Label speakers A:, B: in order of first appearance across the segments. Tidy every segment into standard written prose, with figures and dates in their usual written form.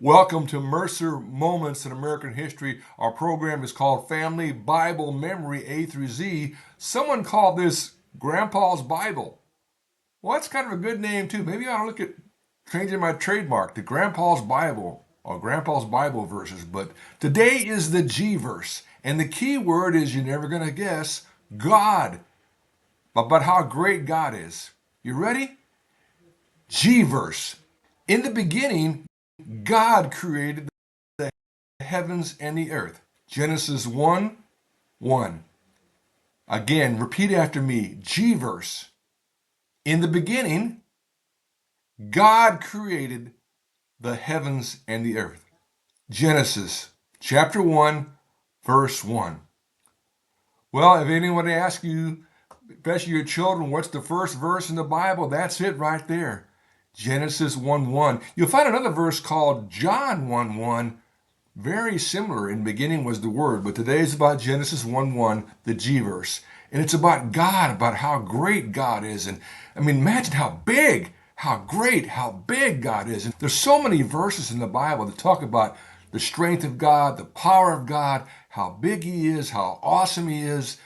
A: Welcome to Mercer Moments in American History. Our program is called Family Bible Memory A through Z. Someone called this Grandpa's Bible. Well, that's kind of a good name too. Maybe I ought to look at changing my trademark to Grandpa's Bible or Grandpa's Bible verses. But today is the G verse. And the key word is, you're never going to guess, God. About how great God is. You ready? G verse. In the beginning, God created the heavens and the earth. Genesis 1:1. Again, repeat after me. G verse. In the beginning, God created the heavens and the earth. Genesis chapter 1, verse 1. Well, if anyone asks you, especially your children, what's the first verse in the Bible? That's it right there. Genesis 1:1. You'll find another verse called John 1:1. Very similar. In the beginning was the Word, but today is about Genesis 1:1, the G verse. And it's about God, about how great God is. And I mean, imagine how big, how great, how big God is. And there's so many verses in the Bible that talk about the strength of God, the power of God, how big He is, how awesome He is.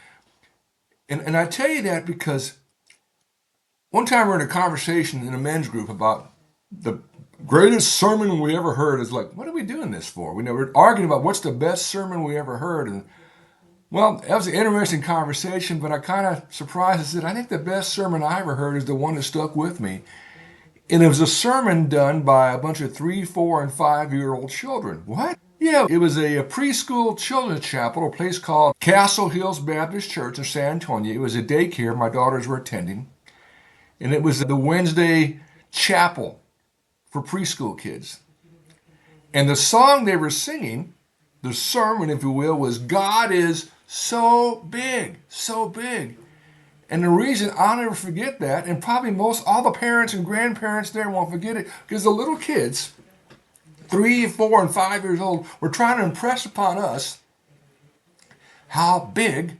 A: And I tell you that because one time we're in a conversation in a men's group about the greatest sermon we ever heard. Is like, what are we doing this for? We're arguing about what's the best sermon we ever heard. And well, that was an interesting conversation, but I kind of surprised. I said, I think the best sermon I ever heard is the one that stuck with me. And it was a sermon done by a bunch of 3, 4, and 5-year-old children. What? Yeah, it was a preschool children's chapel, a place called Castle Hills Baptist Church in San Antonio. It was a daycare my daughters were attending. And it was the Wednesday chapel for preschool kids. And the song they were singing, the sermon, if you will, was God is so big, so big. And the reason I'll never forget that, and probably all the parents and grandparents there won't forget it, because the little kids, 3, 4, and 5 years old, were trying to impress upon us how big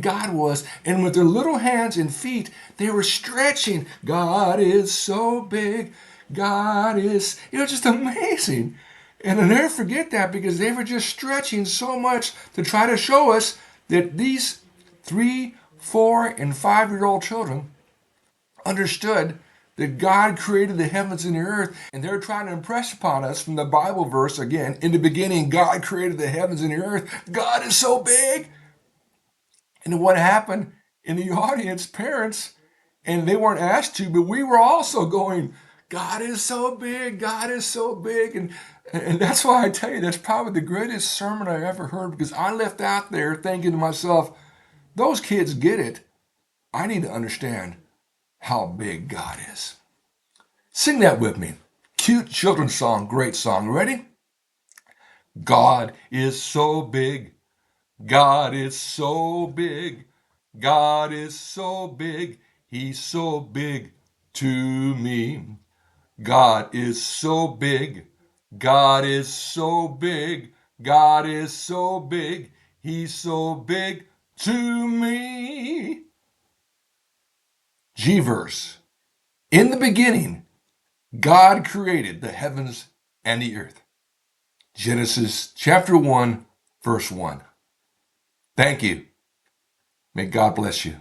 A: God was. And with their little hands and feet, they were stretching. God is so big. It was just amazing. And I'll never forget that, because they were just stretching so much to try to show us that these 3, 4, and 5-year-old children understood that God created the heavens and the earth, and they're trying to impress upon us from the Bible verse again, in the beginning, God created the heavens and the earth. God is so big. And what happened in the audience, parents, and they weren't asked to, but we were also going, God is so big, God is so big. And that's why I tell you, that's probably the greatest sermon I ever heard, because I left out there thinking to myself, those kids get it. I need to understand how big God is. Sing that with me. Cute children's song, great song. Ready? God is so big. God is so big. God is so big. He's so big to me. God is so big. God is so big. God is so big. He's so big to me. G verse. In the beginning, God created the heavens and the earth. Genesis chapter 1, verse 1. Thank you. May God bless you.